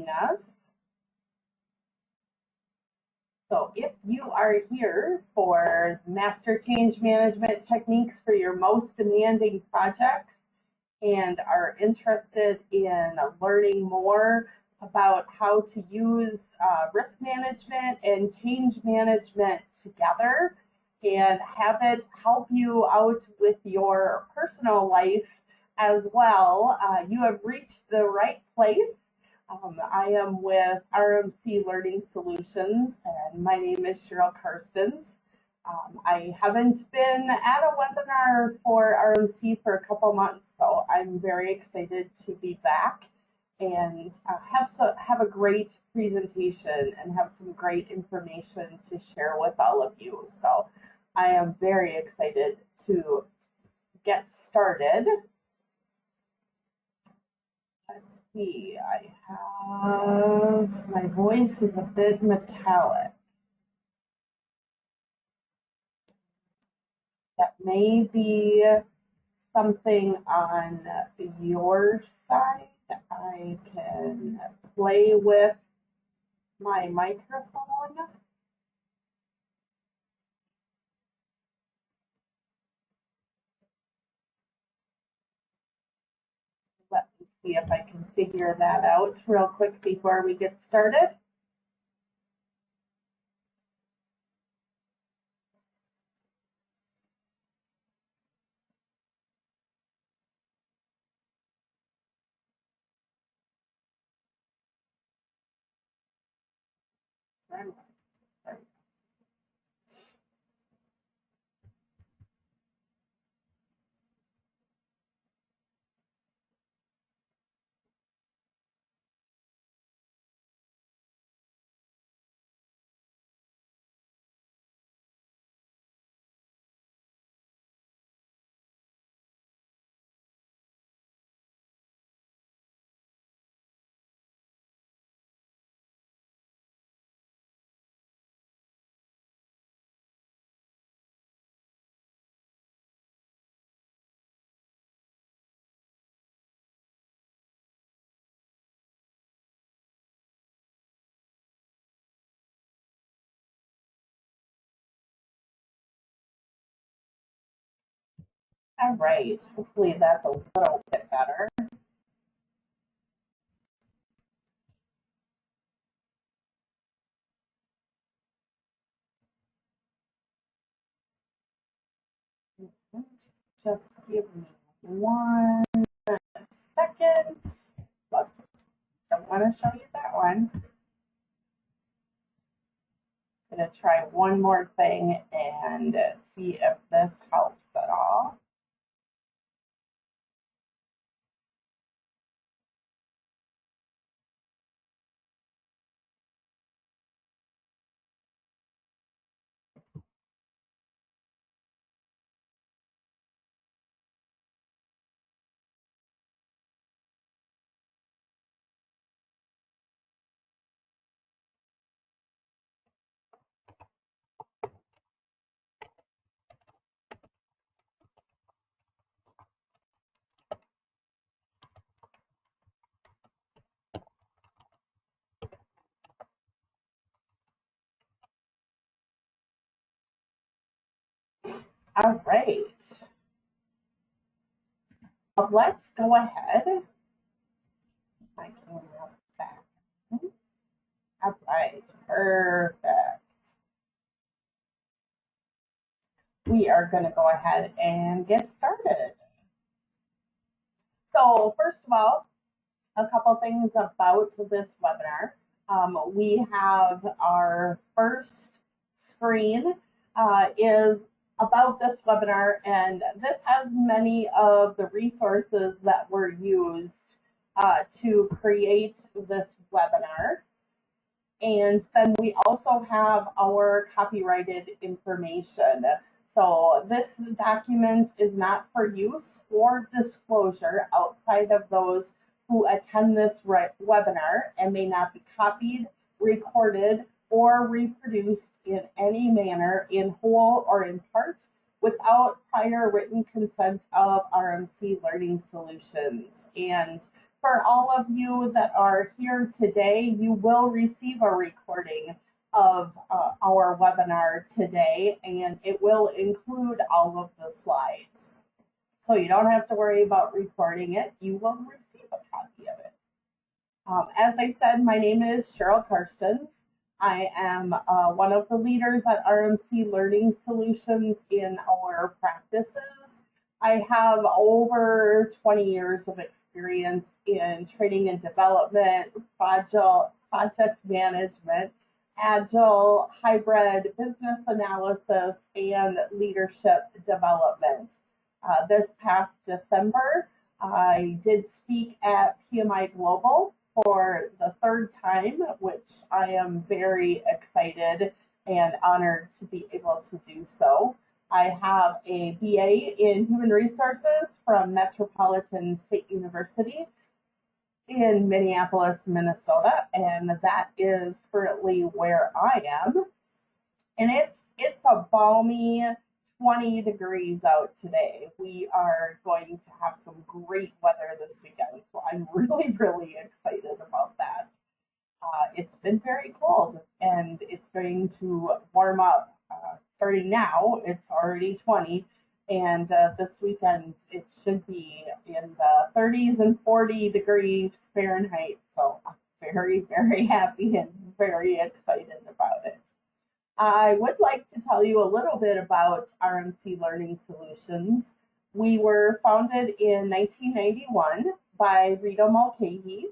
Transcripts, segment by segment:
joining us. So if you are here for Master Change Management Techniques for your most demanding projects and are interested in learning more about how to use risk management and change management together and have it help you out with your personal life as well, you have reached the right place. I am with RMC Learning Solutions, and my name is Cheryl Karstens. I haven't been at a webinar for RMC for a couple months, so I'm very excited to be back and have a great presentation and have some great information to share with all of you. So I am very excited to get started. Let's see, I have, my voice is a bit metallic. That may be something on your side. I can play with my microphone. Let me see if I can figure that out real quick before we get started. All right, hopefully that's a little bit better. Just give me 1 second. Whoops, don't want to show you that one. I'm going to try one more thing and see if this helps at all. All right. Well, let's go ahead. I can have that. All right, perfect. We are going to go ahead and get started. So first of all, a couple things about this webinar. We have our first screen is about this webinar, and this has many of the resources that were used to create this webinar. And then we also have our copyrighted information. So this document is not for use or disclosure outside of those who attend this webinar and may not be copied, recorded, or reproduced in any manner in whole or in part without prior written consent of RMC Learning Solutions. And For all of you that are here today, you will receive a recording of our webinar today, and it will include all of the slides. So you don't have to worry about recording it. You will receive a copy of it. As I said, my name is Cheryl Karstens. I am one of the leaders at RMC Learning Solutions in our practices. I have over 20 years of experience in training and development, project management, agile, hybrid business analysis, and leadership development. This past December, I did speak at PMI Global for the third time, which I am very excited and honored to be able to do so. I have a BA in Human Resources from Metropolitan State University in Minneapolis, Minnesota, and that is currently where I am. And it's a balmy 20 degrees out today. We are going to have some great weather this weekend, so I'm really, really excited about that. It's been very cold, and it's going to warm up. Starting now, it's already 20, and this weekend it should be in the 30s and 40 degrees Fahrenheit. So I'm very, very happy and very excited about it. I would like to tell you a little bit about RMC Learning Solutions. We were founded in 1991 by Rita Mulcahy.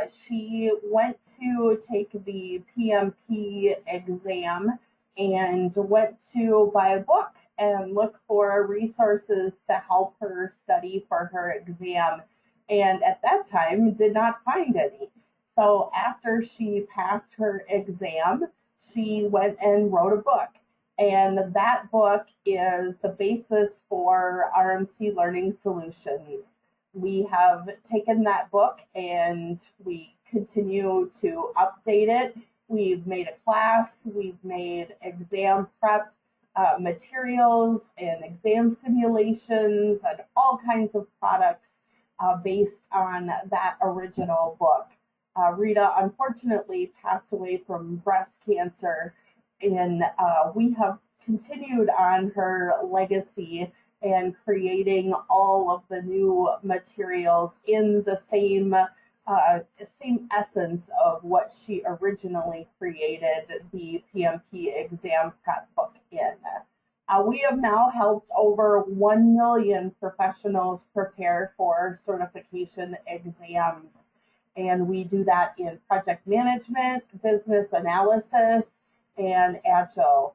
She went to take the PMP exam and went to buy a book and look for resources to help her study for her exam. And at that time, did not find any. So after she passed her exam, she went and wrote a book. And that book is the basis for RMC Learning Solutions. We have taken that book and we continue to update it. We've made a class, we've made exam prep materials and exam simulations and all kinds of products based on that original book. Rita unfortunately passed away from breast cancer, and we have continued on her legacy and creating all of the new materials in the same essence of what she originally created the PMP exam prep book in. We have now helped over 1 million professionals prepare for certification exams. And we do that in project management, business analysis, and agile.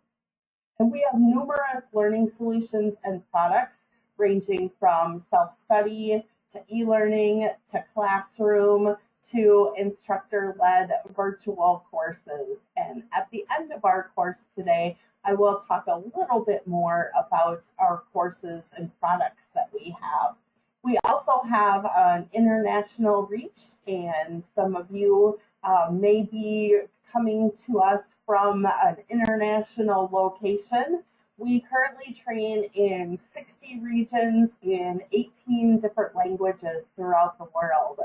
And we have numerous learning solutions and products ranging from self-study to e-learning to classroom to instructor-led virtual courses. And at the end of our course today, I will talk a little bit more about our courses and products that we have. We also have an international reach, and some of you may be coming to us from an international location. We currently train in 60 regions in 18 different languages throughout the world.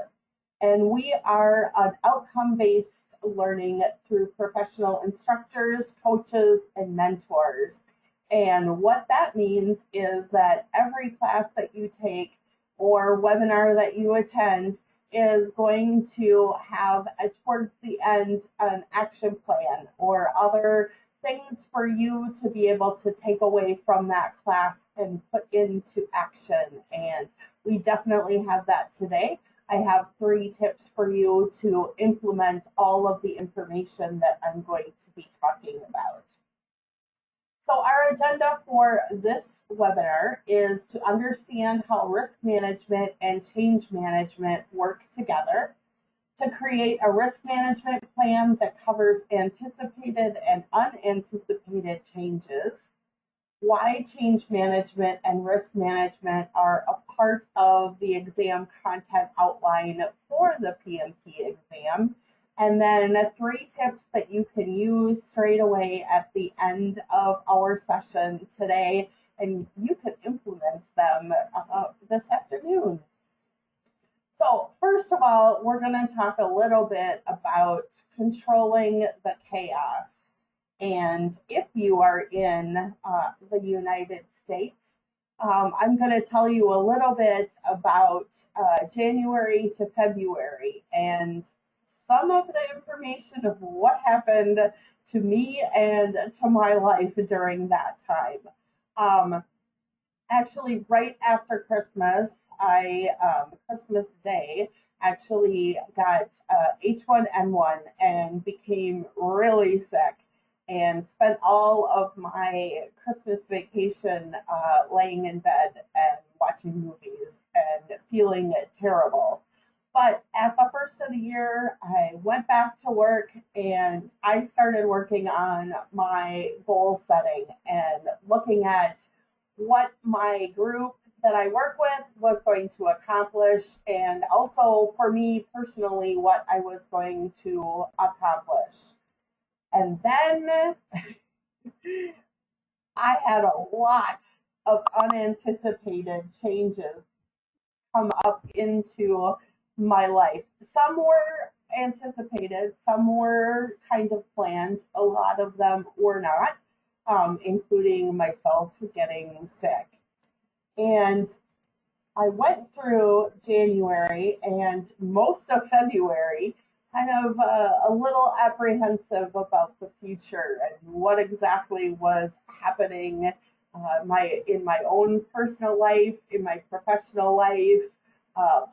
And we are an outcome-based learning through professional instructors, coaches, and mentors. And what that means is that every class that you take or webinar that you attend is going to have towards the end an action plan or other things for you to be able to take away from that class and put into action. And we definitely have that today. I have 3 tips for you to implement all of the information that I'm going to be talking about. So our agenda for this webinar is to understand how risk management and change management work together, to create a risk management plan that covers anticipated and unanticipated changes, why change management and risk management are a part of the exam content outline for the PMP exam, and then 3 tips that you can use straight away at the end of our session today, and you can implement them this afternoon. So, first of all, we're going to talk a little bit about controlling the chaos. And if you are in the United States, I'm going to tell you a little bit about January to February and some of the information of what happened to me and to my life during that time. Um, Actually, right after Christmas, Christmas Day, actually got H1N1 and became really sick and spent all of my Christmas vacation laying in bed and watching movies and feeling terrible. But at the first of the year, I went back to work and I started working on my goal setting and looking at what my group that I work with was going to accomplish, and also for me personally, what I was going to accomplish. And then I had a lot of unanticipated changes come up into my life. Some were anticipated, some were kind of planned, a lot of them were not, including myself getting sick. And I went through January and most of February kind of a little apprehensive about the future and what exactly was happening in my own personal life, in my professional life,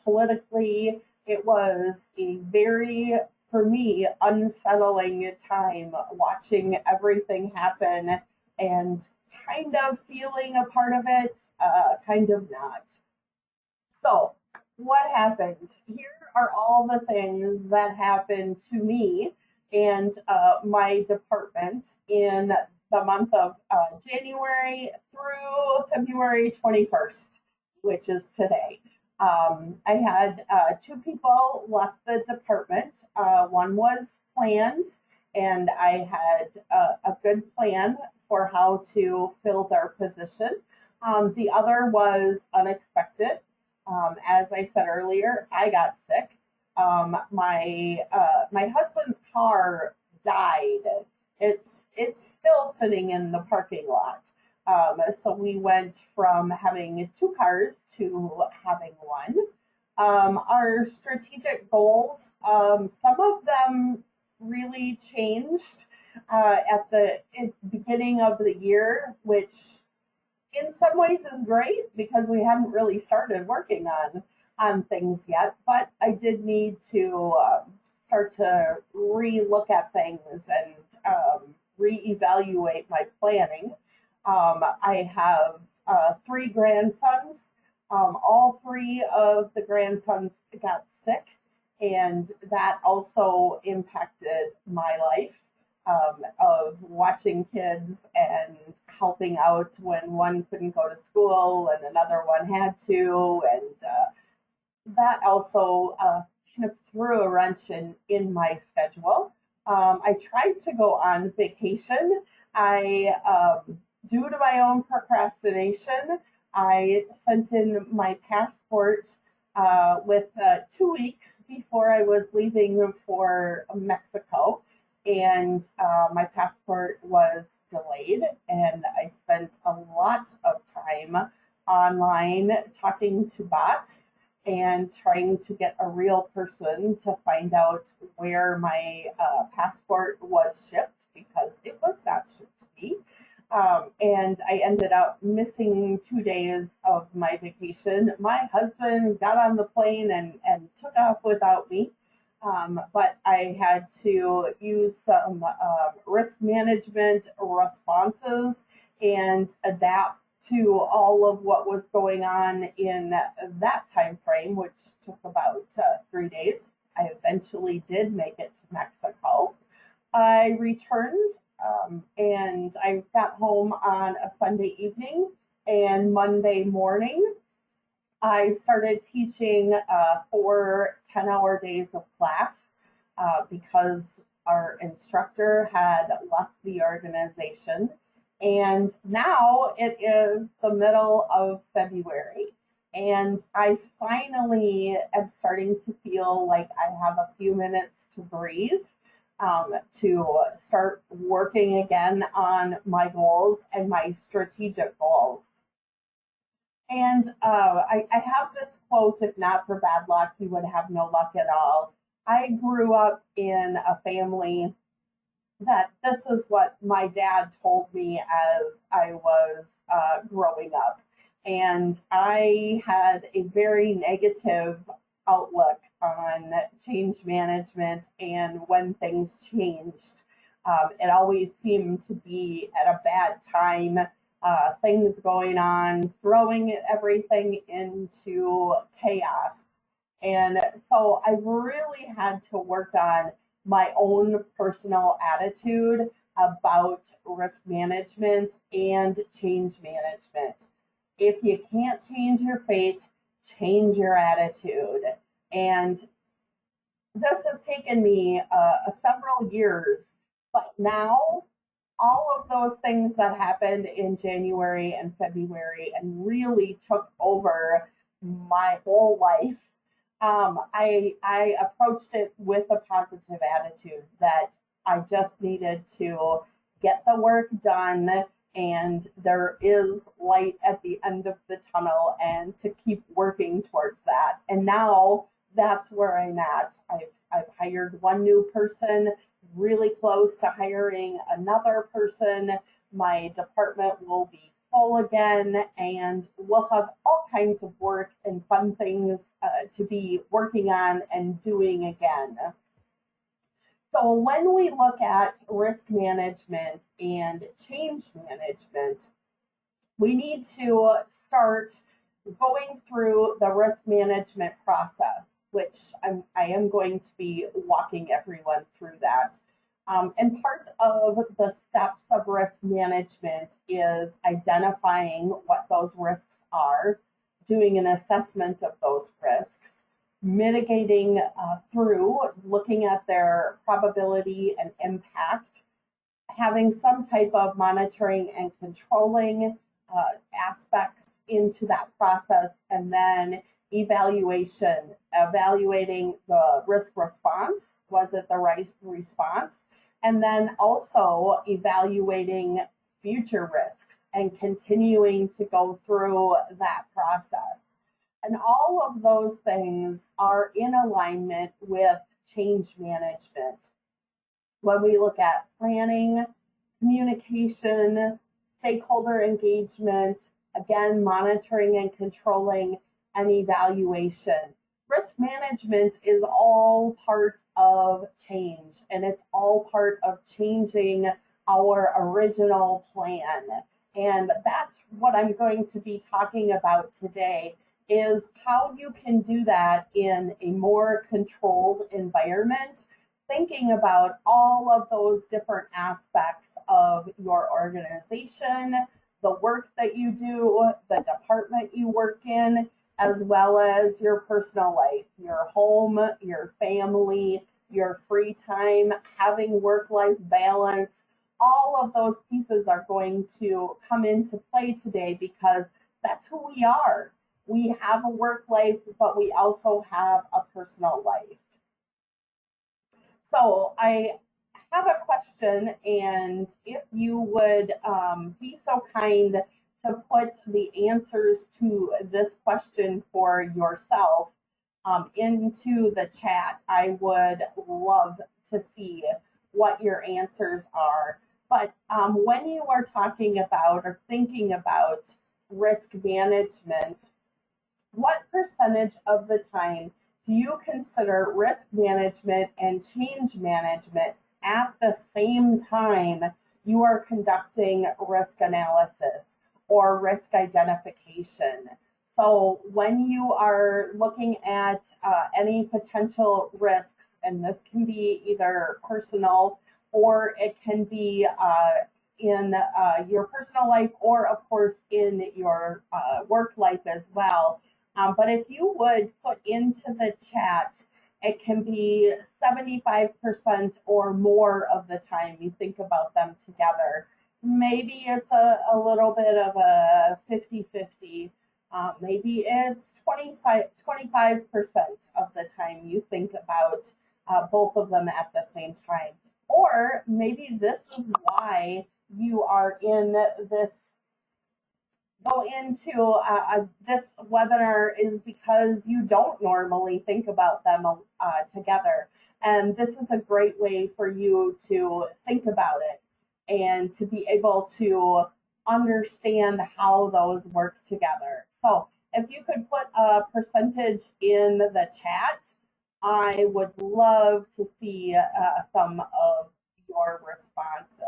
politically. It was a very, for me, unsettling time watching everything happen and kind of feeling a part of it, kind of not. So, what happened? Here are all the things that happened to me and my department in the month of January through February 21st, which is today. I had two people left the department. One was planned, and I had a good plan for how to fill their position. The other was unexpected. As I said earlier, I got sick. My husband's car died. It's still sitting in the parking lot. So we went from having two cars to having one. Our strategic goals, some of them really changed at the beginning of the year, which in some ways is great because we hadn't really started working on things yet. But I did need to start to re-look at things and reevaluate my planning. I have three grandsons. All three of the grandsons got sick, and that also impacted my life of watching kids and helping out when one couldn't go to school and another one had to. And that also kind of threw a wrench in my schedule. I tried to go on vacation. Due to my own procrastination, I sent in my passport with 2 weeks before I was leaving for Mexico. And my passport was delayed, and I spent a lot of time online talking to bots and trying to get a real person to find out where my passport was shipped because it was not shipped to me. And I ended up missing 2 days of my vacation. My husband got on the plane and took off without me. But I had to use some risk management responses and adapt to all of what was going on in that time frame, which took about 3 days. I eventually did make it to Mexico. I returned and I got home on a Sunday evening, and Monday morning I started teaching 4 10-hour days of class because our instructor had left the organization. And now it is the middle of February. And I finally am starting to feel like I have a few minutes to breathe, to start working again on my goals and my strategic goals. And I have this quote: if not for bad luck, you would have no luck at all. I grew up in a family that this is what my dad told me as I was growing up. And I had a very negative outlook on change management and when things changed. It always seemed to be at a bad time, things going on, throwing everything into chaos. And so I really had to work on my own personal attitude about risk management and change management. If you can't change your fate, change your attitude. And this has taken me several years, but now all of those things that happened in January and February and really took over my whole life. I approached it with a positive attitude that I just needed to get the work done, and there is light at the end of the tunnel, and to keep working towards that. And now that's where I'm at. I've hired one new person, really close to hiring another person. My department will be full again, and we'll have all kinds of work and fun things to be working on and doing again. So, when we look at risk management and change management, we need to start going through the risk management process, which I am going to be walking everyone through that. And part of the steps of risk management is identifying what those risks are, doing an assessment of those risks, mitigating through looking at their probability and impact, having some type of monitoring and controlling aspects into that process, and then evaluating the risk response. Was it the right response? And then also evaluating future risks and continuing to go through that process. And all of those things are in alignment with change management. When we look at planning, communication, stakeholder engagement, again, monitoring and controlling, and evaluation. Risk management is all part of change, and it's all part of changing our original plan. And that's what I'm going to be talking about today, is how you can do that in a more controlled environment, thinking about all of those different aspects of your organization, the work that you do, the department you work in, as well as your personal life, your home, your family, your free time, having work-life balance. All of those pieces are going to come into play today because that's who we are. We have a work life, but we also have a personal life. So I have a question, and if you would be so kind to put the answers to this question for yourself into the chat, I would love to see what your answers are. But when you are talking about or thinking about risk management, what percentage of the time do you consider risk management and change management at the same time you are conducting risk analysis or risk identification? So when you are looking at any potential risks, and this can be either personal or it can be in your personal life, or of course in your work life as well. But if you would put into the chat, it can be 75% or more of the time you think about them together. Maybe it's a little bit of a 50-50, Maybe it's 25% of the time you think about both of them at the same time. Or maybe this is why you are in this go into this webinar is because you don't normally think about them together. And this is a great way for you to think about it and to be able to understand how those work together. So if you could put a percentage in the chat, I would love to see some of your responses.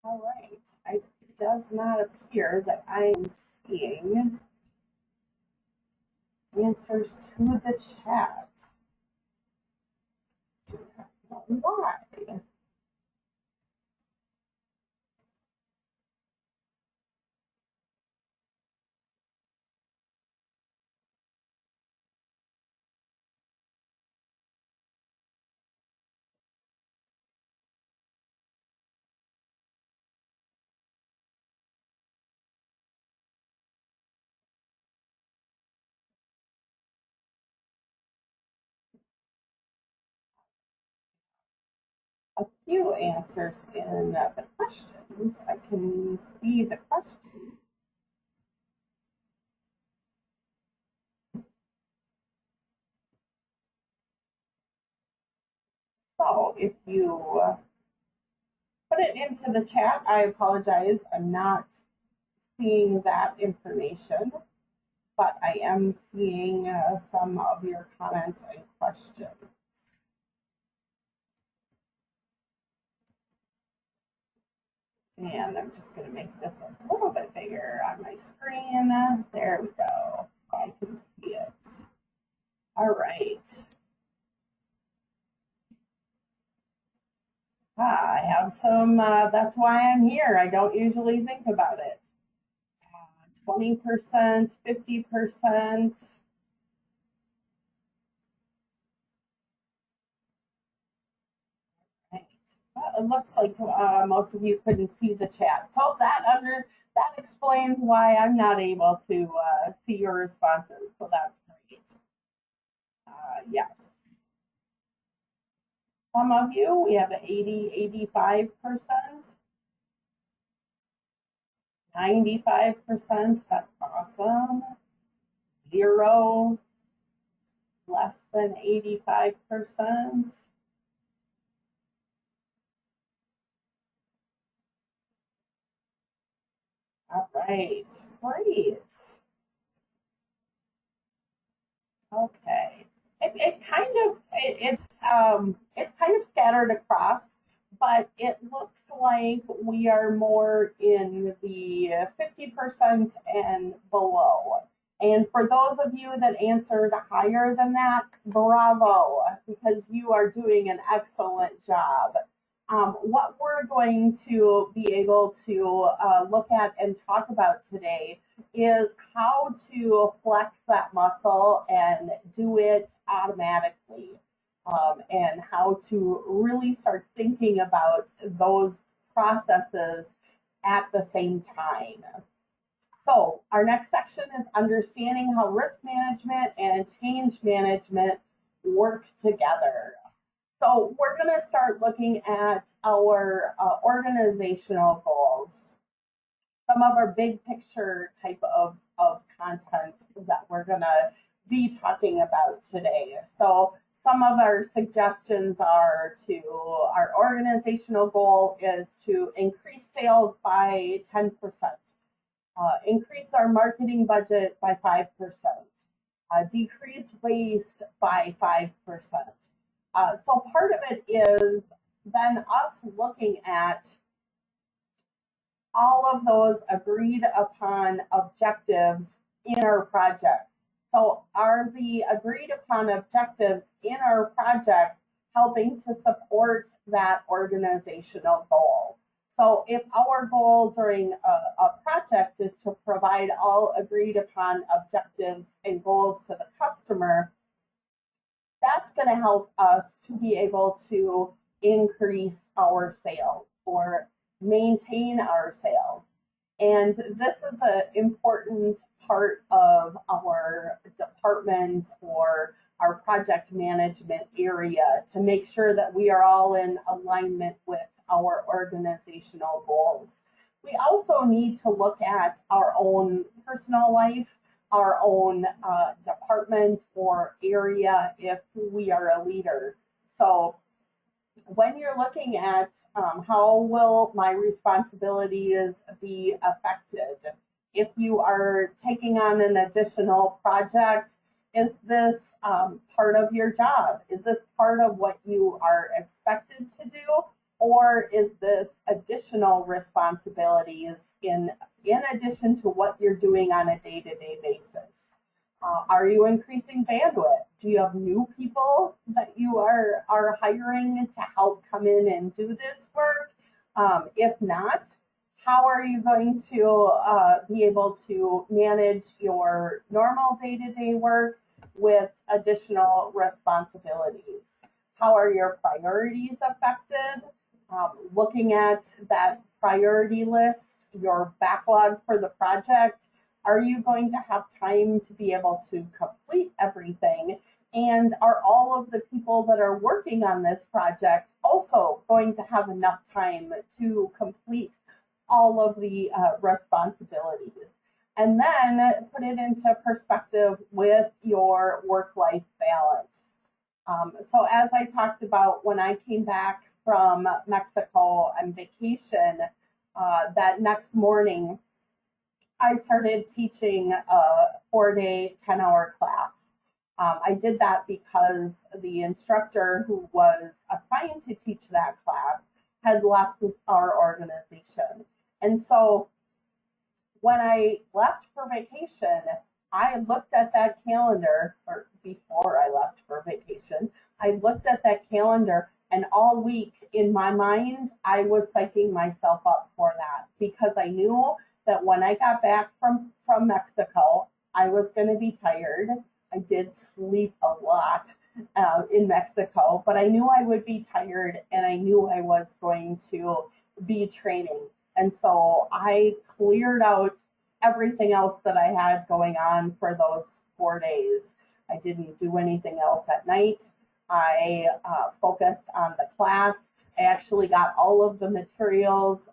All right, it does not appear that I'm seeing answers to the chat. Do not know why. A few answers in the questions. I can see the questions. So if you put it into the chat, I apologize. I'm not seeing that information, but I am seeing some of your comments and questions. And I'm just going to make this a little bit bigger on my screen. There we go, so I can see it. All right. I have some, that's why I'm here. I don't usually think about it. 20%, 50%. Right. Well, it looks like most of you couldn't see the chat. So that explains why I'm not able to see your responses. So that's great. Yes. Some of you, we have 80, 85%, 95%. That's awesome. 0, less than 85%. All right, great. Okay. It's kind of scattered across, but it looks like we are more in the 50% and below. And for those of you that answered higher than that, bravo, because you are doing an excellent job. What we're going to be able to look at and talk about today is how to flex that muscle and do it automatically, and how to really start thinking about those processes at the same time. So our next section is understanding how risk management and change management work together. So we're going to start looking at our organizational goals, some of our big picture type of content that we're going to be talking about today. So some of our suggestions are to, our organizational goal is to increase sales by 10%, increase our marketing budget by 5%, decrease waste by 5%. So part of it is then us looking at all of those agreed upon objectives in our projects. So are the agreed upon objectives in our projects, helping to support that organizational goal. So if our goal during a project is to provide all agreed upon objectives and goals to the customer, that's going to help us to be able to increase our sales or maintain our sales. And this is an important part of our department or our project management area to make sure that we are all in alignment with our organizational goals. We also need to look at our own personal life, our own department or area if we are a leader. So when you're looking at how will my responsibilities be affected, if you are taking on an additional project, is this part of your job? Is this part of what you are expected to do? Or is this additional responsibilities in addition to what you're doing on a day-to-day basis? Are you increasing bandwidth? Do you have new people that you are hiring to help come in and do this work? If not, how are you going to be able to manage your normal day-to-day work with additional responsibilities? How are your priorities affected? Looking at that priority list, your backlog for the project, are you going to have time to be able to complete everything? And are all of the people that are working on this project also going to have enough time to complete all of the responsibilities? And then put it into perspective with your work-life balance. So as I talked about, when I came back from Mexico on vacation, that next morning, I started teaching a 4-day, 10-hour class. I did that because the instructor who was assigned to teach that class had left our organization. And so when I left for vacation, I looked at that calendar, or before I left for vacation, I looked at that calendar, and all week in my mind, I was psyching myself up for that because I knew that when I got back from Mexico, I was going to be tired. I did sleep a lot in Mexico, but I knew I would be tired and I knew I was going to be training. And so I cleared out everything else that I had going on for those 4 days. I didn't do anything else at night. I focused on the class. I actually got all of the materials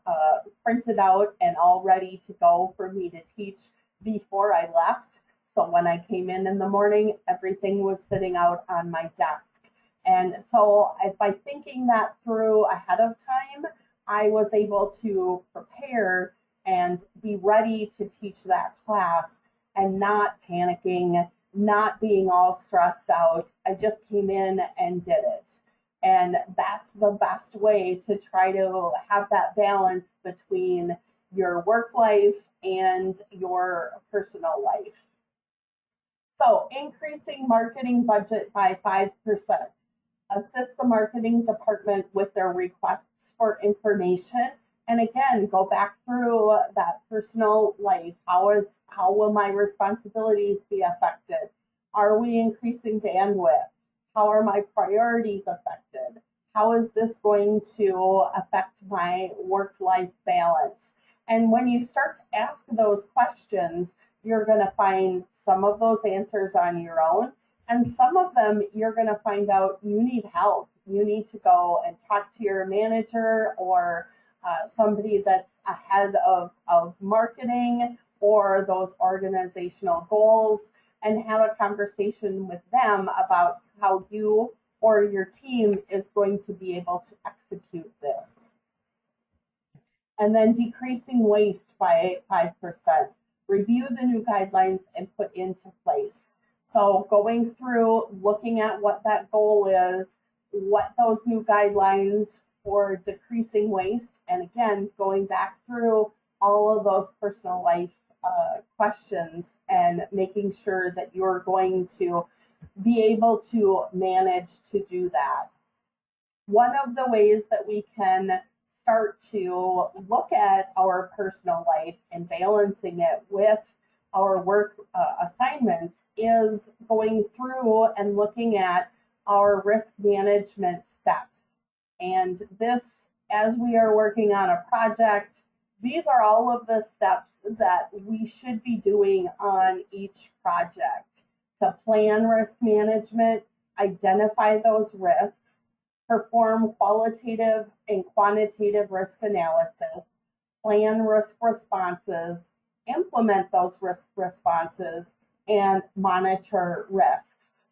printed out and all ready to go for me to teach before I left. So when I came in the morning, everything was sitting out on my desk. And so by thinking that through ahead of time, I was able to prepare and be ready to teach that class and not panicking, not being all stressed out. I just came in and did it. And that's the best way to try to have that balance between your work life and your personal life. So increasing marketing budget by 5%. Assist the marketing department with their requests for information. And again, go back through that personal life. How will my responsibilities be affected? Are we increasing bandwidth? How are my priorities affected? How is this going to affect my work-life balance? And when you start to ask those questions, you're going to find some of those answers on your own. And some of them you're going to find out you need help. You need to go and talk to your manager or somebody that's ahead of marketing or those organizational goals and have a conversation with them about how you or your team is going to be able to execute this. And then decreasing waste by 5%. Review the new guidelines and put into place. So going through, looking at what that goal is, what those new guidelines for decreasing waste, and again, going back through all of those personal life questions and making sure that you're going to be able to manage to do that. One of the ways that we can start to look at our personal life and balancing it with our work assignments is going through and looking at our risk management steps. And this, as we are working on a project, these are all of the steps that we should be doing on each project to plan risk management, identify those risks, perform qualitative and quantitative risk analysis, plan risk responses, implement those risk responses, and monitor risks.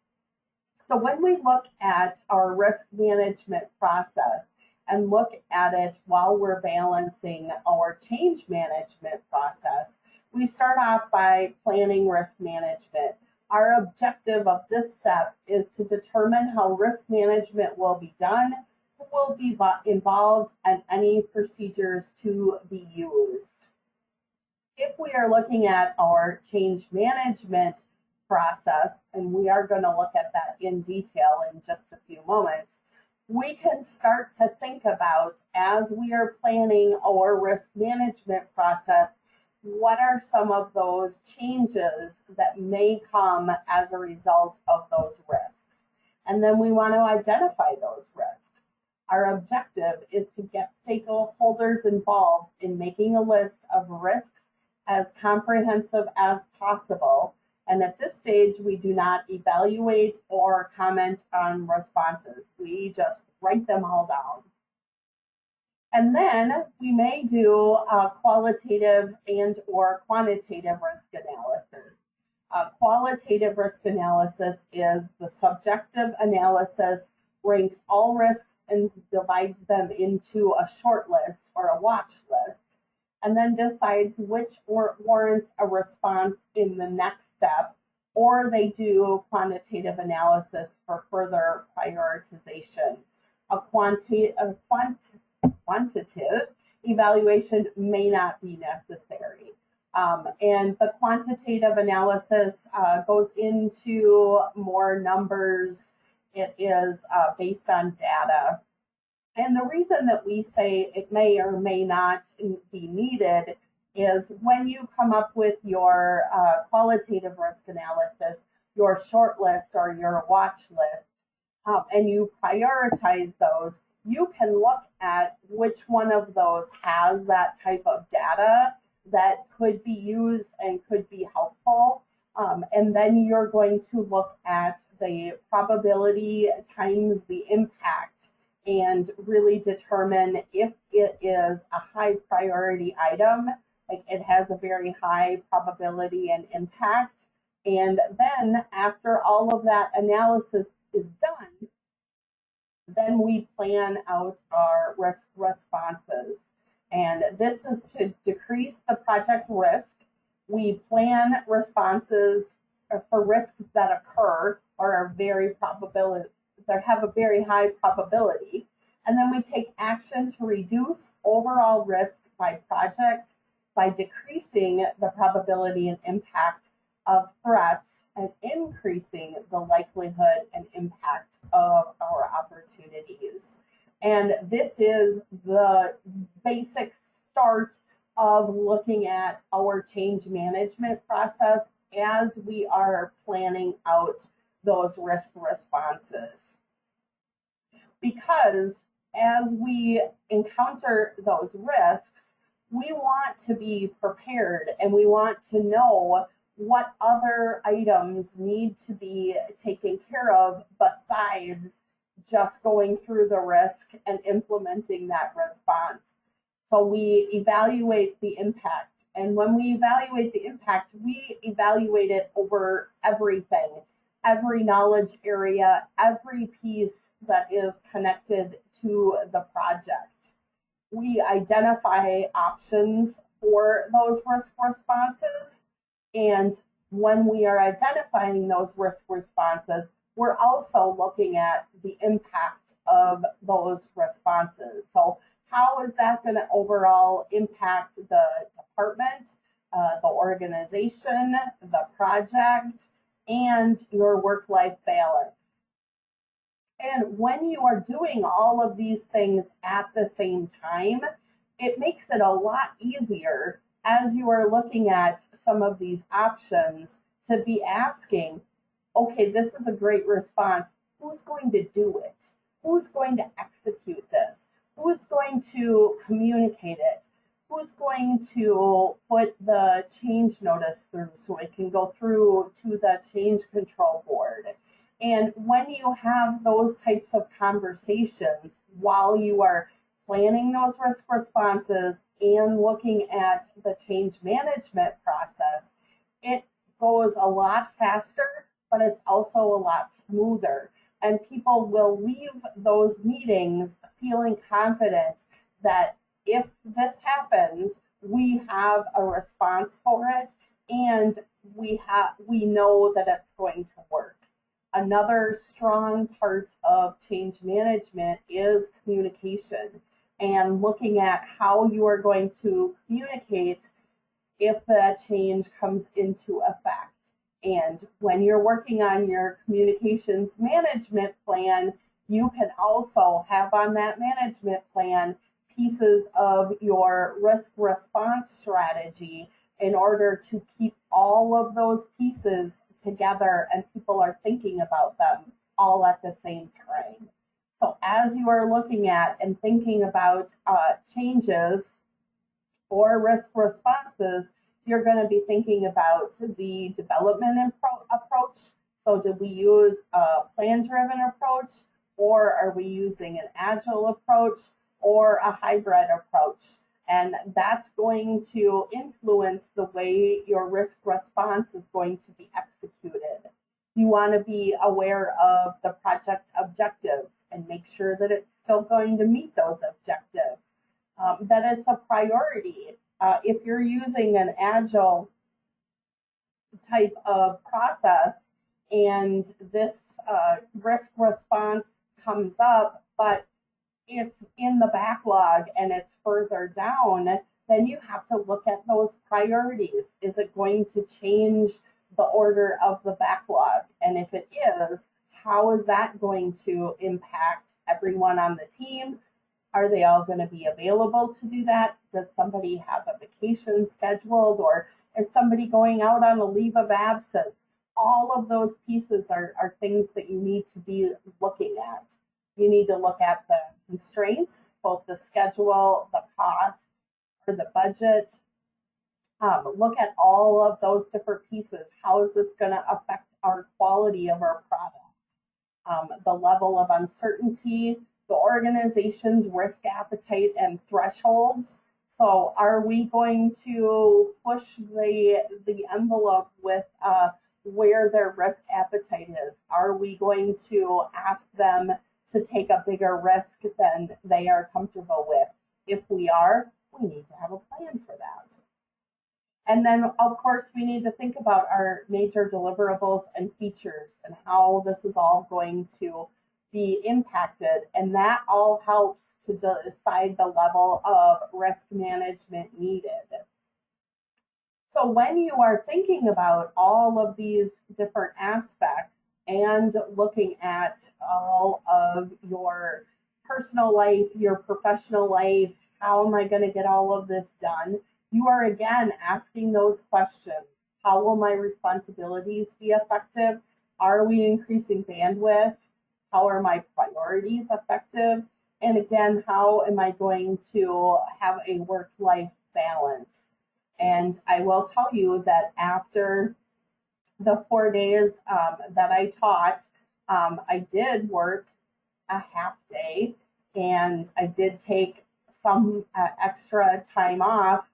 So when we look at our risk management process and look at it while we're balancing our change management process, we start off by planning risk management. Our objective of this step is to determine how risk management will be done, who will be involved, and any procedures to be used. If we are looking at our change management process, and we are going to look at that in detail in just a few moments, we can start to think about, as we are planning our risk management process, what are some of those changes that may come as a result of those risks? And then we want to identify those risks. Our objective is to get stakeholders involved in making a list of risks as comprehensive as possible. And at this stage, we do not evaluate or comment on responses. We just write them all down. And then we may do a qualitative and or quantitative risk analysis. Qualitative risk analysis is the subjective analysis, ranks all risks and divides them into a short list or a watch list, and then decides which warrants a response in the next step, or they do quantitative analysis for further prioritization. A quantitative evaluation may not be necessary. And the quantitative analysis goes into more numbers. It is based on data. And the reason that we say it may or may not be needed is when you come up with your qualitative risk analysis, your short list or your watch list, and you prioritize those, you can look at which one of those has that type of data that could be used and could be helpful. And then you're going to look at the probability times the impact and really determine if it is a high priority item, like it has a very high probability and impact. And then after all of that analysis is done, then we plan out our risk responses. And this is to decrease the project risk. We plan responses for risks that occur or are very probability, that have a very high probability. And then we take action to reduce overall risk by project by decreasing the probability and impact of threats and increasing the likelihood and impact of our opportunities. And this is the basic start of looking at our change management process as we are planning out those risk responses. Because as we encounter those risks, we want to be prepared and we want to know what other items need to be taken care of besides just going through the risk and implementing that response. So we evaluate the impact. And when we evaluate the impact, we evaluate it over everything, every knowledge area, every piece that is connected to the project. We identify options for those risk responses. And when we are identifying those risk responses, we're also looking at the impact of those responses. So how is that going to overall impact the department, the organization, the project, and your work-life balance? And when you are doing all of these things at the same time, it makes it a lot easier as you are looking at some of these options to be asking, okay, this is a great response. Who's going to do it? Who's going to execute this? Who's going to communicate it? Who's going to put the change notice through so it can go through to the change control board? And when you have those types of conversations while you are planning those risk responses and looking at the change management process, it goes a lot faster, but it's also a lot smoother. And people will leave those meetings feeling confident that if this happens, we have a response for it, and we know that it's going to work. Another strong part of change management is communication and looking at how you are going to communicate if the change comes into effect. And when you're working on your communications management plan, you can also have on that management plan pieces of your risk response strategy in order to keep all of those pieces together and people are thinking about them all at the same time. So as you are looking at and thinking about changes or risk responses, you're going to be thinking about the development approach. So did we use a plan-driven approach, or are we using an agile approach or a hybrid approach? And that's going to influence the way your risk response is going to be executed. You want to be aware of the project objectives and make sure that it's still going to meet those objectives, that it's a priority. If you're using an agile type of process and this risk response comes up, but it's in the backlog and it's further down, then you have to look at those priorities. Is it going to change the order of the backlog? And if it is, how is that going to impact everyone on the team? Are they all going to be available to do that? Does somebody have a vacation scheduled, or is somebody going out on a leave of absence? All of those pieces are things that you need to be looking at. You need to look at the constraints, both the schedule, the cost, or the budget. Look at all of those different pieces. How is this going to affect our quality of our product? The level of uncertainty, the organization's risk appetite and thresholds. So are we going to push the envelope with where their risk appetite is? Are we going to ask them to take a bigger risk than they are comfortable with? If we are, we need to have a plan for that. And then, of course, we need to think about our major deliverables and features and how this is all going to be impacted. And that all helps to decide the level of risk management needed. So when you are thinking about all of these different aspects and looking at all of your personal life, your professional life, how am I going to get all of this done? You are again asking those questions. How will my responsibilities be effective? Are we increasing bandwidth? How are my priorities effective? And again, how am I going to have a work-life balance? And I will tell you that after the 4 days that I taught, I did work a half day, and I did take some extra time off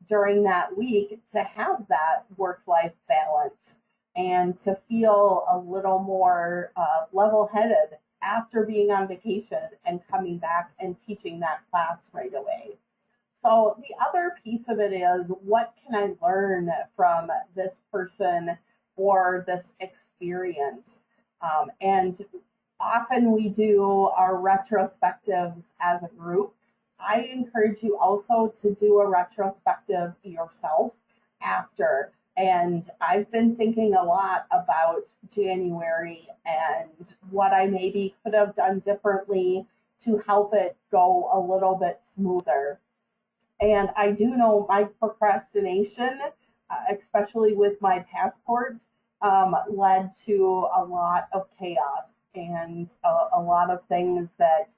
during that week to have that work-life balance and to feel a little more level-headed after being on vacation and coming back and teaching that class right away. So the other piece of it is, what can I learn from this person or this experience? And often we do our retrospectives as a group. I encourage you also to do a retrospective yourself after. And I've been thinking a lot about January and what I maybe could have done differently to help it go a little bit smoother. And I do know my procrastination, especially with my passports, led to a lot of chaos and a lot of things that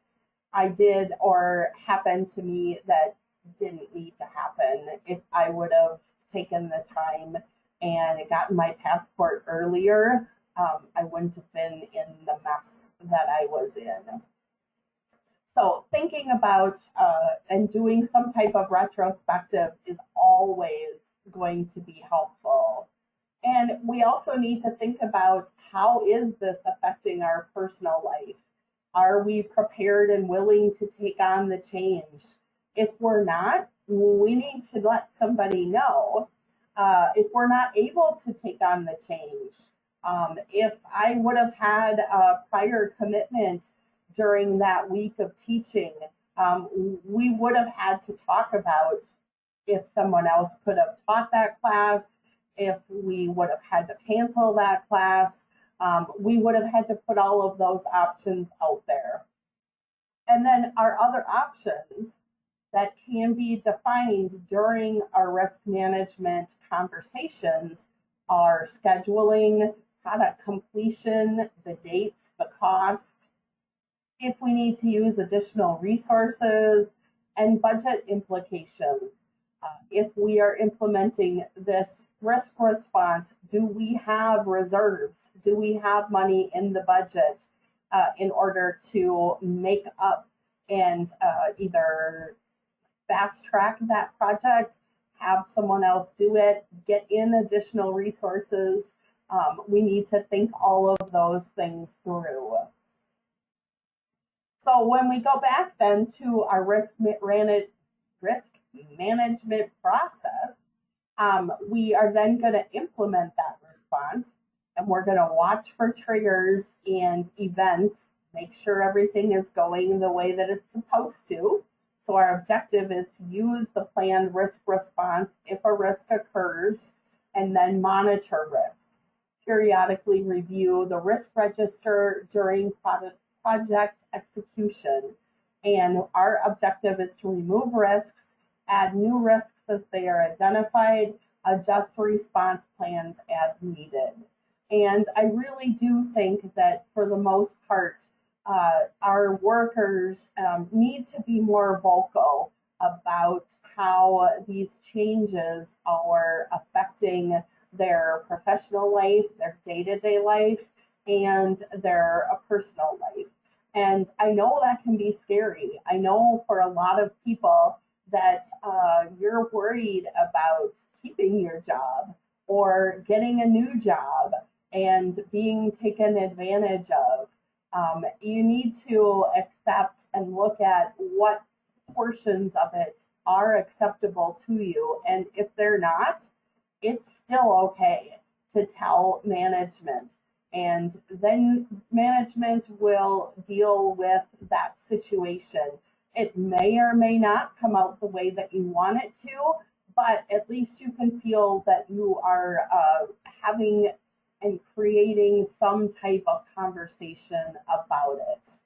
I did or happened to me that didn't need to happen. If I would have taken the time and gotten my passport earlier, I wouldn't have been in the mess that I was in. So thinking about and doing some type of retrospective is always going to be helpful. And we also need to think about how is this affecting our personal life? Are we prepared and willing to take on the change? If we're not, we need to let somebody know. If we're not able to take on the change, if I would have had a prior commitment during that week of teaching, we would have had to talk about if someone else could have taught that class, if we would have had to cancel that class. We would have had to put all of those options out there. And then our other options that can be defined during our risk management conversations are scheduling, product completion, the dates, the cost, if we need to use additional resources, and budget implications. If we are implementing this risk response, do we have reserves? Do we have money in the budget in order to make up and either fast track that project, have someone else do it, get in additional resources? We need to think all of those things through. So when we go back then to our risk management process, we are then going to implement that response, and we're going to watch for triggers and events, make sure everything is going the way that it's supposed to. So our objective is to use the planned risk response if a risk occurs, and then monitor risks. Periodically review the risk register during project execution. And our objective is to remove risks, add new risks as they are identified, adjust response plans as needed. And I really do think that for the most part, our workers need to be more vocal about how these changes are affecting their professional life, their day-to-day life, and their personal life. And I know that can be scary. I know for a lot of people that you're worried about keeping your job or getting a new job and being taken advantage of. You need to accept and look at what portions of it are acceptable to you. And if they're not, it's still okay to tell management. And then management will deal with that situation. It may or may not come out the way that you want it to, but at least you can feel that you are having and creating some type of conversation about it.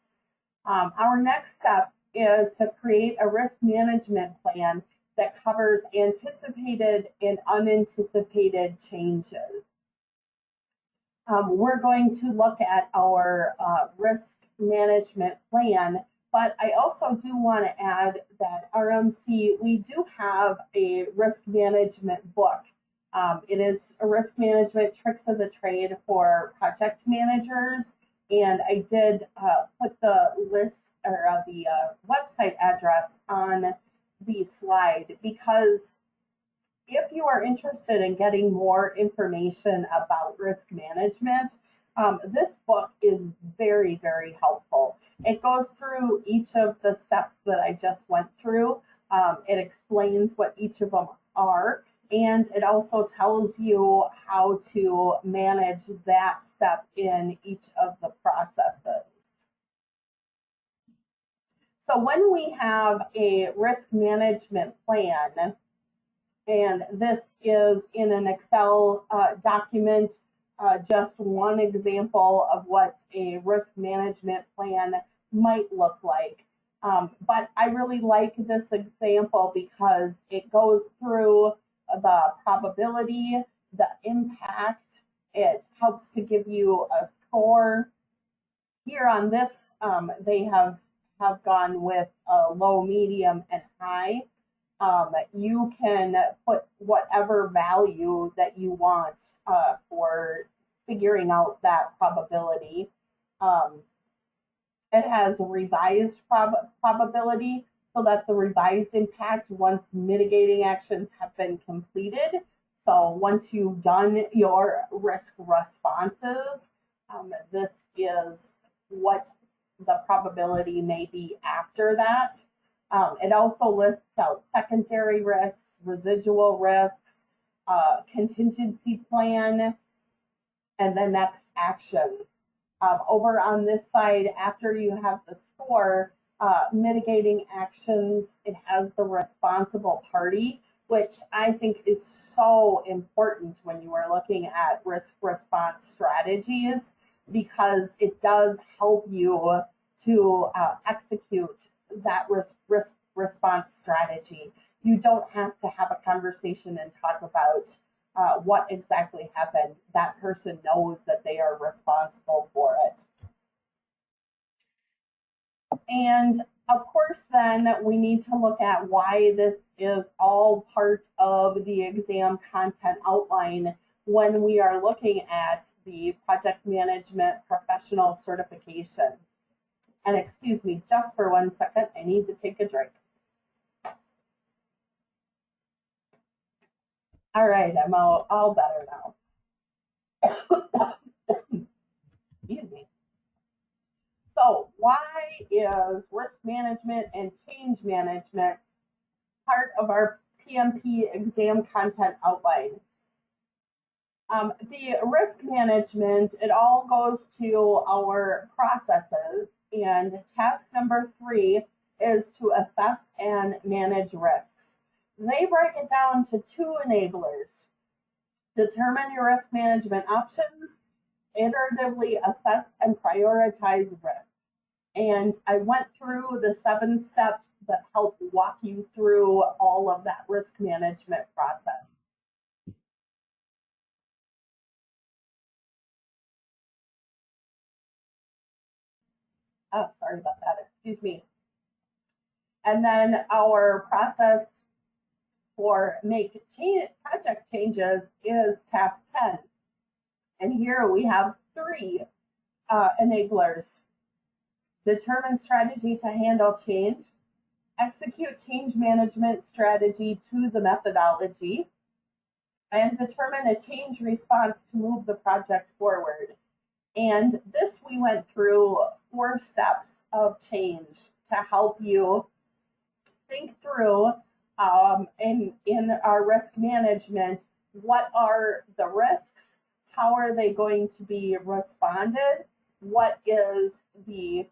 Our next step is to create a risk management plan that covers anticipated and unanticipated changes. We're going to look at our risk management plan, but I also do want to add that RMC, we do have a risk management book. It is a risk management tricks of the trade for project managers, and I did put the list or the website address on the slide because if you are interested in getting more information about risk management, this book is very, very helpful. It goes through each of the steps that I just went through. It explains what each of them are, and it also tells you how to manage that step in each of the processes. So when we have a risk management plan, And this is in an Excel document, just one example of what a risk management plan might look like. But I really like this example because it goes through the probability, the impact. It helps to give you a score. Here on this, they have gone with low, medium, and high. You can put whatever value that you want for figuring out that probability. It has a revised probability, so that's a revised impact once mitigating actions have been completed. So once you've done your risk responses, this is what the probability may be after that. It also lists out secondary risks, residual risks, contingency plan, and the next actions. Over on this side, after you have the score, mitigating actions, it has the responsible party, which I think is so important when you are looking at risk response strategies, because it does help you to execute that risk response strategy. You don't have to have a conversation and talk about what exactly happened. That person knows that they are responsible for it. And of course, then we need to look at why this is all part of the exam content outline when we are looking at the project management professional certification. And excuse me just for 1 second, I need to take a drink. All right, I'm all better now. Excuse me. So why is risk management and change management part of our PMP exam content outline? The risk management, it all goes to our processes, and task number 3 is to assess and manage risks. They break it down to 2 enablers. Determine your risk management options, iteratively assess and prioritize risks. And I went through the 7 steps that help walk you through all of that risk management process. Oh, sorry about that, excuse me. And then our process for make project changes is task 10. And here we have 3 enablers. Determine strategy to handle change, execute change management strategy to the methodology, and determine a change response to move the project forward. And this we went through 4 steps of change to help you think through in our risk management, what are the risks? How are they going to be responded? What is the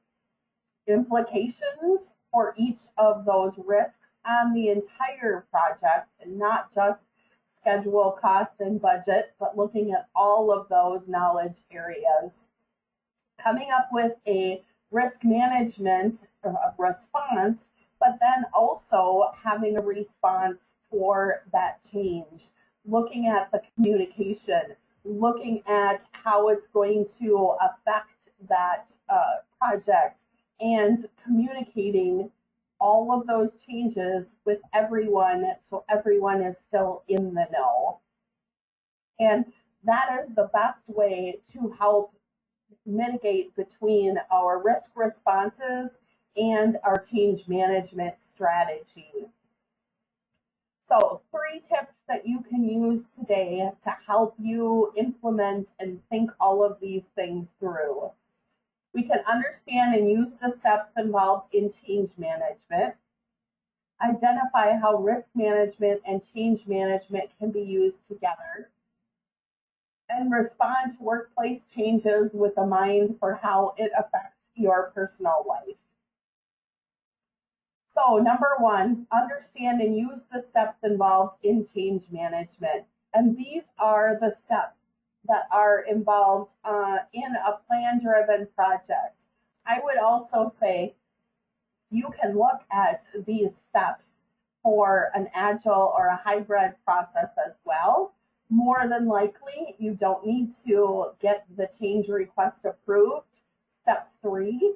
implications for each of those risks on the entire project, and not just schedule, cost, and budget, but looking at all of those knowledge areas. Coming up with a risk management response, but then also having a response for that change, looking at the communication, looking at how it's going to affect that project, and communicating all of those changes with everyone so everyone is still in the know. And that is the best way to help mitigate between our risk responses and our change management strategy. So 3 tips that you can use today to help you implement and think all of these things through. We can understand and use the steps involved in change management. Identify how risk management and change management can be used together. And respond to workplace changes with a mind for how it affects your personal life. So number one, understand and use the steps involved in change management. And these are the steps that are involved in a plan-driven project. I would also say you can look at these steps for an agile or a hybrid process as well. More than likely, you don't need to get the change request approved, step three.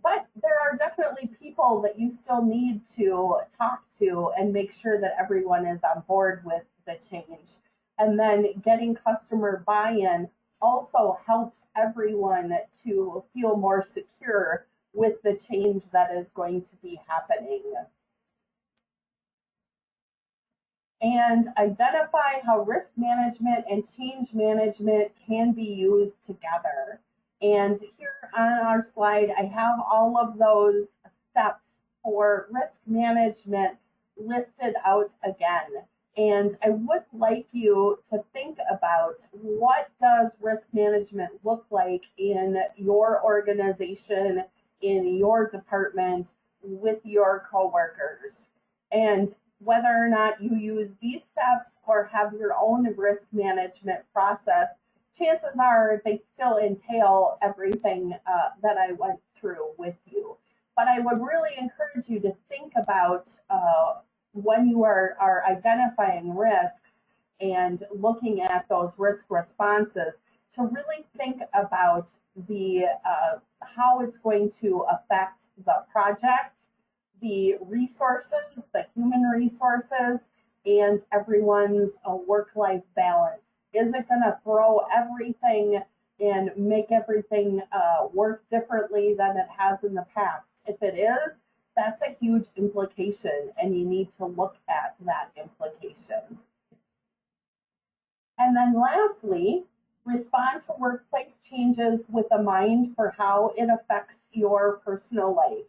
But there are definitely people that you still need to talk to and make sure that everyone is on board with the change. And then getting customer buy-in also helps everyone to feel more secure with the change that is going to be happening. And identify how risk management and change management can be used together. And here on our slide, I have all of those steps for risk management listed out again. And I would like you to think about, what does risk management look like in your organization, in your department, with your coworkers? And whether or not you use these steps or have your own risk management process, chances are they still entail everything that I went through with you. But I would really encourage you to think about when you are identifying risks and looking at those risk responses, to really think about the how it's going to affect the project, the resources, the human resources, and everyone's work-life balance. Is it going to throw everything and make everything work differently than it has in the past? If it is, that's a huge implication, and you need to look at that implication. And then lastly, respond to workplace changes with a mind for how it affects your personal life.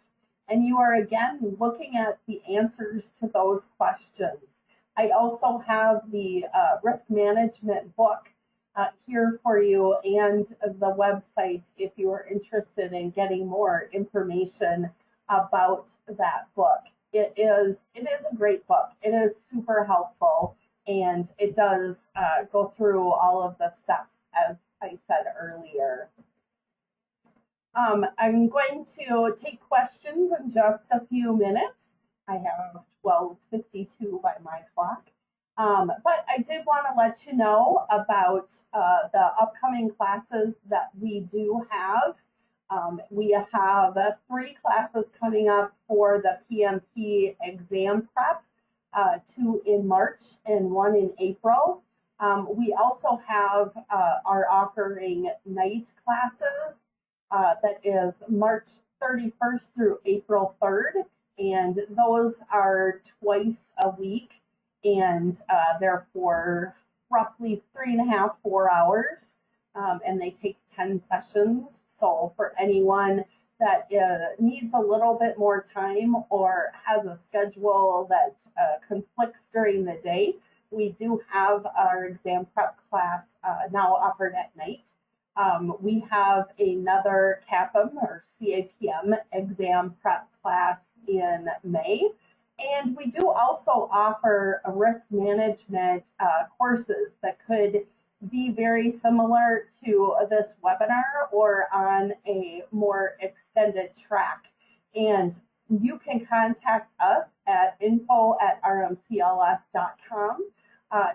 And you are again looking at the answers to those questions. I also have the risk management book here for you, and the website if you are interested in getting more information about that book. It is a great book. It is super helpful, and it does go through all of the steps, as I said earlier. I'm going to take questions in just a few minutes. I have 12:52 by my clock. But I did want to let you know about the upcoming classes that we do have. We have 3 classes coming up for the PMP exam prep, 2 in March and 1 in April. We also are offering night classes that is March 31st through April 3rd, and those are twice a week, and they're for roughly 3.5 to 4 hours, and they take 10 sessions. So for anyone that needs a little bit more time or has a schedule that conflicts during the day, we do have our exam prep class now offered at night. We have another CAPM or CAPM exam prep class in May. And we do also offer risk management courses that could be very similar to this webinar or on a more extended track. And you can contact us at info@rmcls.com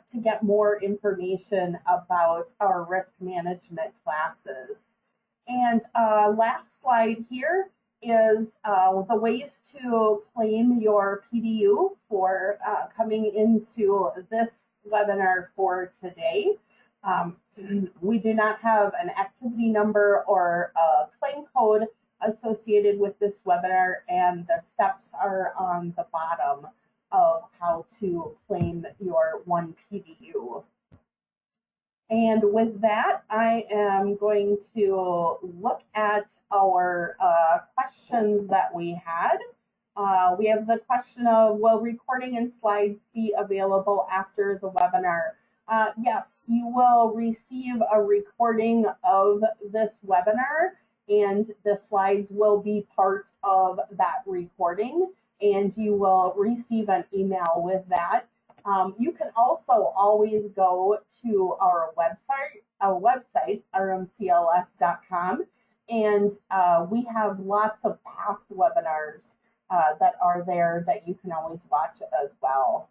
to get more information about our risk management classes. And last slide here is the ways to claim your PDU for coming into this webinar for today. We do not have an activity number or a claim code associated with this webinar, and the steps are on the bottom of how to claim your 1 PDU. And with that, I am going to look at our questions that we had. We have the question of, will recording and slides be available after the webinar? Yes, you will receive a recording of this webinar, and the slides will be part of that recording. and you will receive an email with that. You can also always go to our website, rmcls.com, and we have lots of past webinars that are there that you can always watch as well.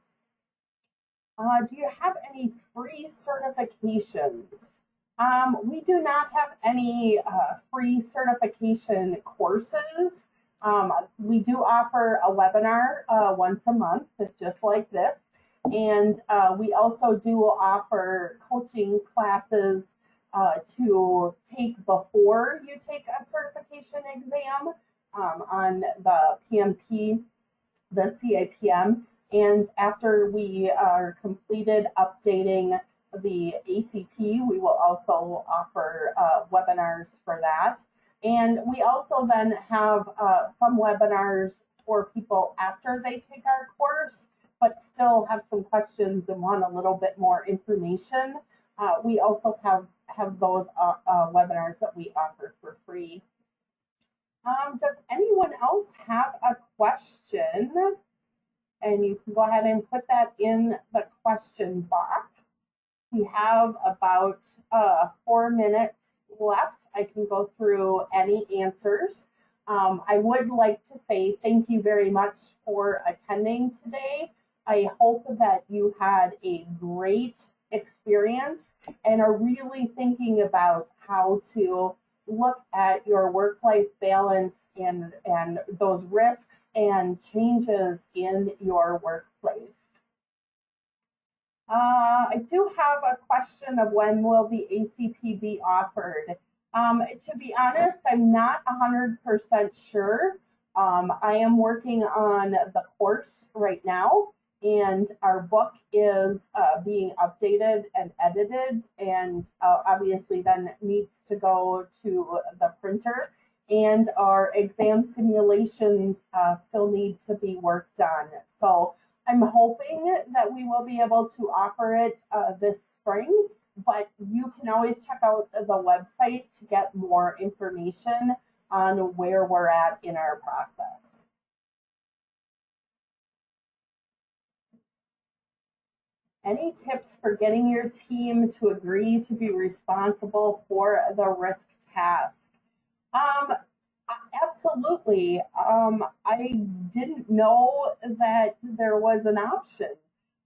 Do you have any free certifications? We do not have any free certification courses. We do offer a webinar once a month, just like this. And we also do offer coaching classes to take before you take a certification exam on the PMP, the CAPM. And after we are completed updating the ACP, we will also offer webinars for that. And we also then have some webinars for people after they take our course, but still have some questions and want a little bit more information. We also have those webinars that we offer for free. Does anyone else have a question? And you can go ahead and put that in the question box. We have about 4 minutes left. I can go through any answers. I would like to say thank you very much for attending today. I hope that you had a great experience and are really thinking about how to look at your work-life balance and those risks and changes in your workplace. I do have a question of when will the ACP be offered. To be honest, I'm not 100% sure. I am working on the course right now, and our book is being updated and edited, and obviously then needs to go to the printer, and our exam simulations still need to be worked on. So I'm hoping that we will be able to offer it this spring, but you can always check out the website to get more information on where we're at in our process. Any tips for getting your team to agree to be responsible for the risk task? Absolutely. I didn't know that there was an option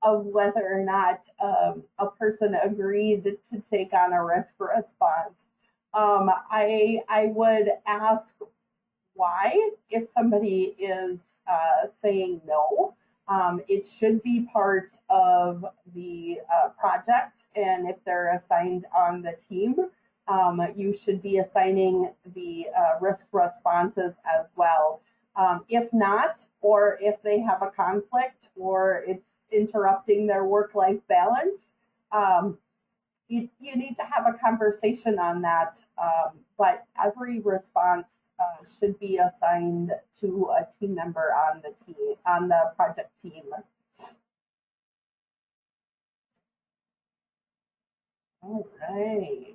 of whether or not a person agreed to take on a risk response. I would ask why if somebody is saying no. It should be part of the project, and if they're assigned on the team, you should be assigning the risk responses as well. If not, or if they have a conflict or it's interrupting their work-life balance, you need to have a conversation on that. But every response should be assigned to a team member on the project team. All right.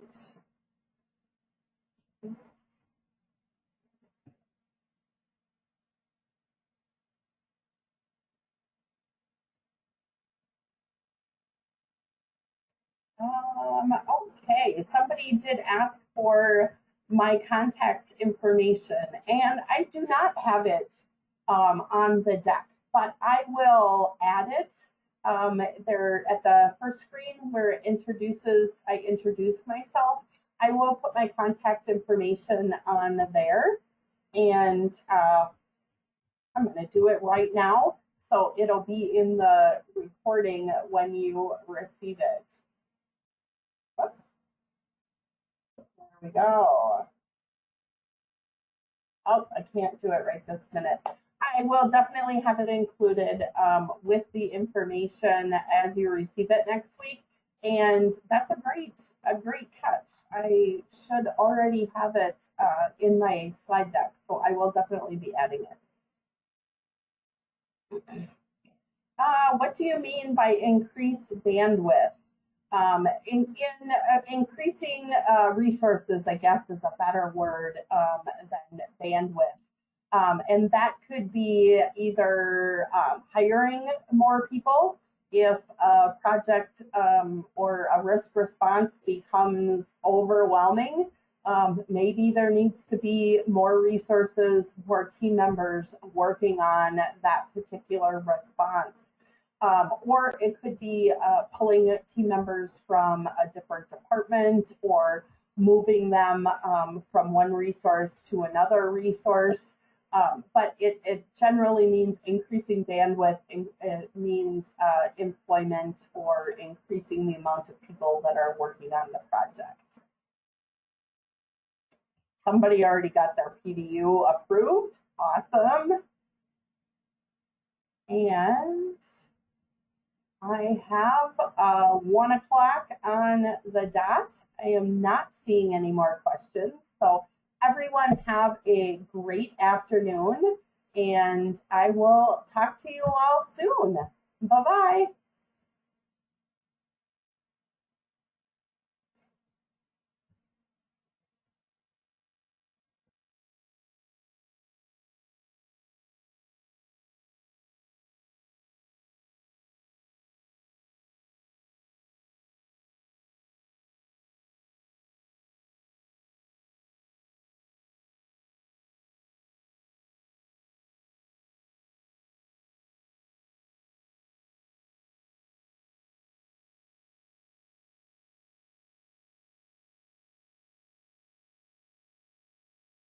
Okay, somebody did ask for my contact information, and I do not have it on the deck, but I will add it. There at the first screen where it I introduce myself. I will put my contact information on there, and I'm going to do it right now, so it'll be in the recording when you receive it. Whoops. There we go. Oh, I can't do it right this minute. I will definitely have it included with the information as you receive it next week. And that's a great catch. I should already have it in my slide deck, so I will definitely be adding it. What do you mean by increased bandwidth? Increasing resources, I guess, is a better word than bandwidth. And that could be either hiring more people if a project or a risk response becomes overwhelming. Maybe there needs to be more resources for team members working on that particular response. Or it could be pulling team members from a different department or moving them from one resource to another resource. But it generally means increasing bandwidth. It means employment or increasing the amount of people that are working on the project. Somebody already got their PDU approved. Awesome. And I have 1 o'clock on the dot. I am not seeing any more questions. So everyone have a great afternoon, and I will talk to you all soon. Bye-bye.